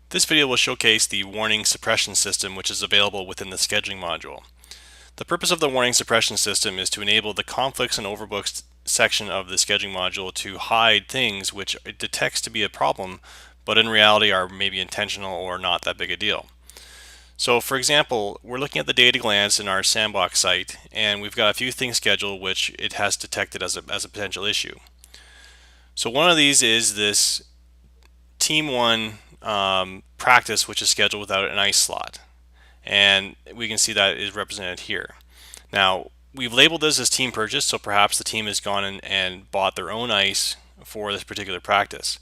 This video will showcase the warning suppression system which is available within the scheduling module. The purpose of the warning suppression system is to enable the conflicts and overbooks section of the scheduling module to hide things which it detects to be a problem, but in reality are maybe intentional or not that big a deal. So for example, we're looking at the data glance in our sandbox site, and we've got a few things scheduled which it has detected as a potential issue. So one of these is this Team 1 practice which is scheduled without an ice slot. And we can see that is represented here. Now, we've labeled this as team purchase, so perhaps the team has gone and bought their own ice for this particular practice,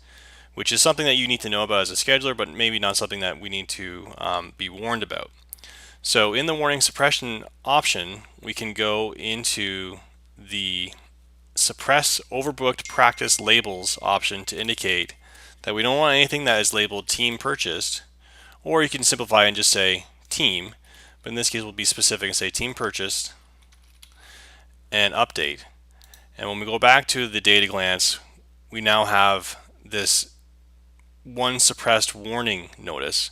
which is something that you need to know about as a scheduler, but maybe not something that we need to be warned about. So in the warning suppression option, we can go into the suppress overbooked practice labels option to indicate that we don't want anything that is labeled team purchased, or you can simplify and just say team, but in this case we'll be specific and say team purchased and update. And when we go back to the data glance, we now have this one suppressed warning notice,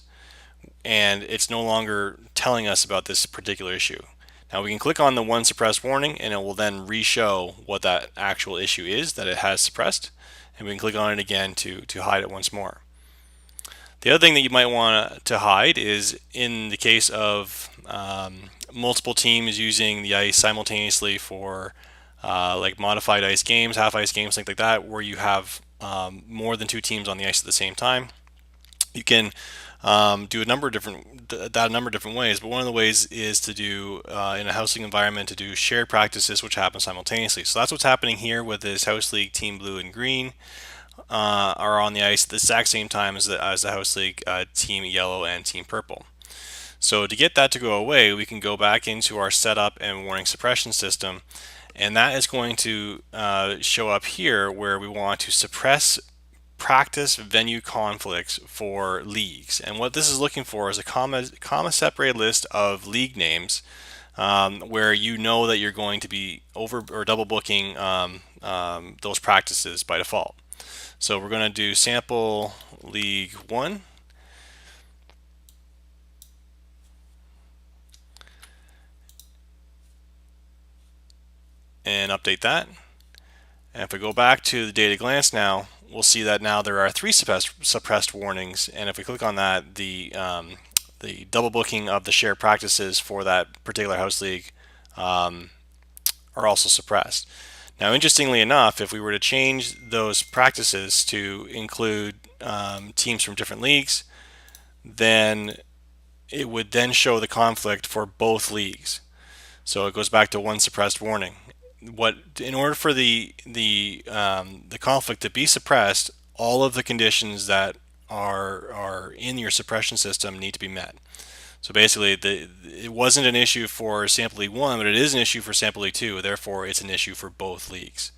and it's no longer telling us about this particular issue. Now we can click on the one suppressed warning and it will then re-show what that actual issue is that it has suppressed, and we can click on it again to hide it once more. The other thing that you might want to hide is in the case of multiple teams using the ice simultaneously for like modified ice games, half ice games, things like that, where you have more than two teams on the ice at the same time. You can do a number of different ways, but one of the ways is to do in a house league environment to do shared practices which happen simultaneously. So that's what's happening here with this house league team blue and green are on the ice at the exact same time as the house league team yellow and team purple. So to get that to go away, we can go back into our setup and warning suppression system, and that is going to show up here where we want to suppress practice venue conflicts for leagues. And what this is looking for is a comma separated list of league names where you know that you're going to be over or double booking those practices by default. So we're going to do sample league 1. And update that. And if we go back to the data glance now, we'll see that now there are 3 suppressed warnings. And if we click on that, the double booking of the shared practices for that particular house league are also suppressed. Now, interestingly enough, if we were to change those practices to include teams from different leagues, then it would then show the conflict for both leagues. So it goes back to one suppressed warning. In order for the conflict to be suppressed, all of the conditions that are in your suppression system need to be met. So basically, it wasn't an issue for sample league 1, but it is an issue for sample league 2. Therefore, it's an issue for both leagues.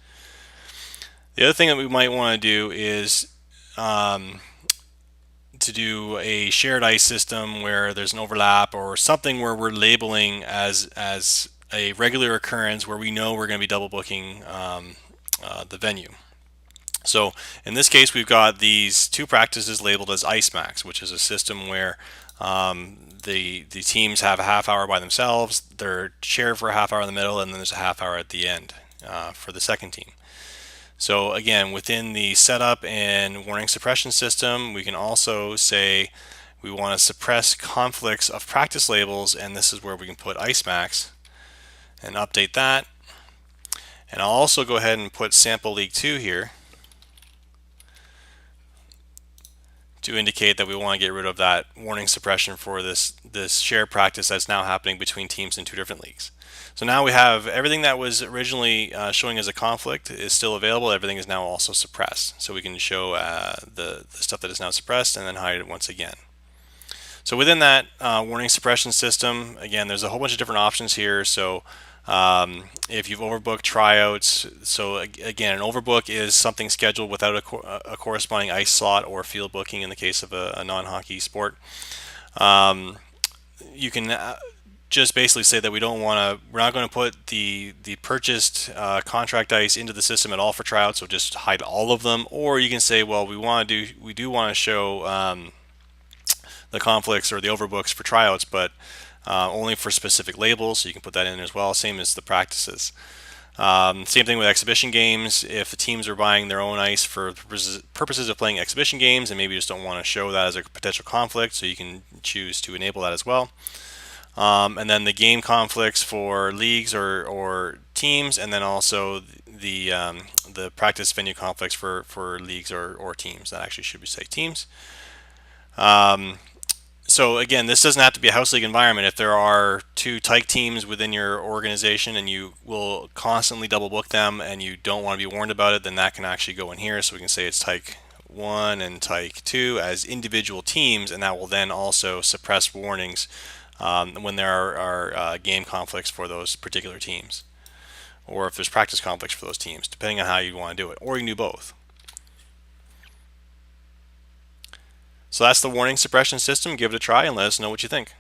The other thing that we might want to do is to do a shared ice system where there's an overlap or something where we're labeling as a regular occurrence where we know we're going to be double booking the venue. So in this case, we've got these 2 practices labeled as Ice Max, which is a system where the teams have a half hour by themselves. They're shared for a half hour in the middle, and then there's a half hour at the end for the second team. So again, within the setup and warning suppression system, we can also say we want to suppress conflicts of practice labels, and this is where we can put Ice Max and update that. And I'll also go ahead and put sample league 2 here to indicate that we want to get rid of that warning suppression for this shared practice that's now happening between teams in 2 different leagues. So now we have everything that was originally showing as a conflict is still available. Everything is now also suppressed. So we can show the stuff that is now suppressed and then hide it once again. So within that warning suppression system, again, there's a whole bunch of different options here. So if you've overbooked tryouts, so again, an overbook is something scheduled without a corresponding ice slot or field booking in the case of a non-hockey sport. You can just basically say that we're not going to put the purchased contract ice into the system at all for tryouts, so just hide all of them. Or you can say, well, we do want to show the conflicts or the overbooks for tryouts, but only for specific labels, so you can put that in as well, same as the practices. Same thing with exhibition games. If the teams are buying their own ice for purposes of playing exhibition games and maybe just don't want to show that as a potential conflict, so you can choose to enable that as well. And then the game conflicts for leagues or teams, and then also the practice venue conflicts for leagues or teams. That actually should be say teams. So again, this doesn't have to be a house league environment. If there are two tyke teams within your organization and you will constantly double book them and you don't want to be warned about it, then that can actually go in here. So we can say it's tyke 1 and tyke 2 as individual teams, and that will then also suppress warnings when there are game conflicts for those particular teams, or if there's practice conflicts for those teams, depending on how you want to do it, or you can do both. So that's the warning suppression system. Give it a try and let us know what you think.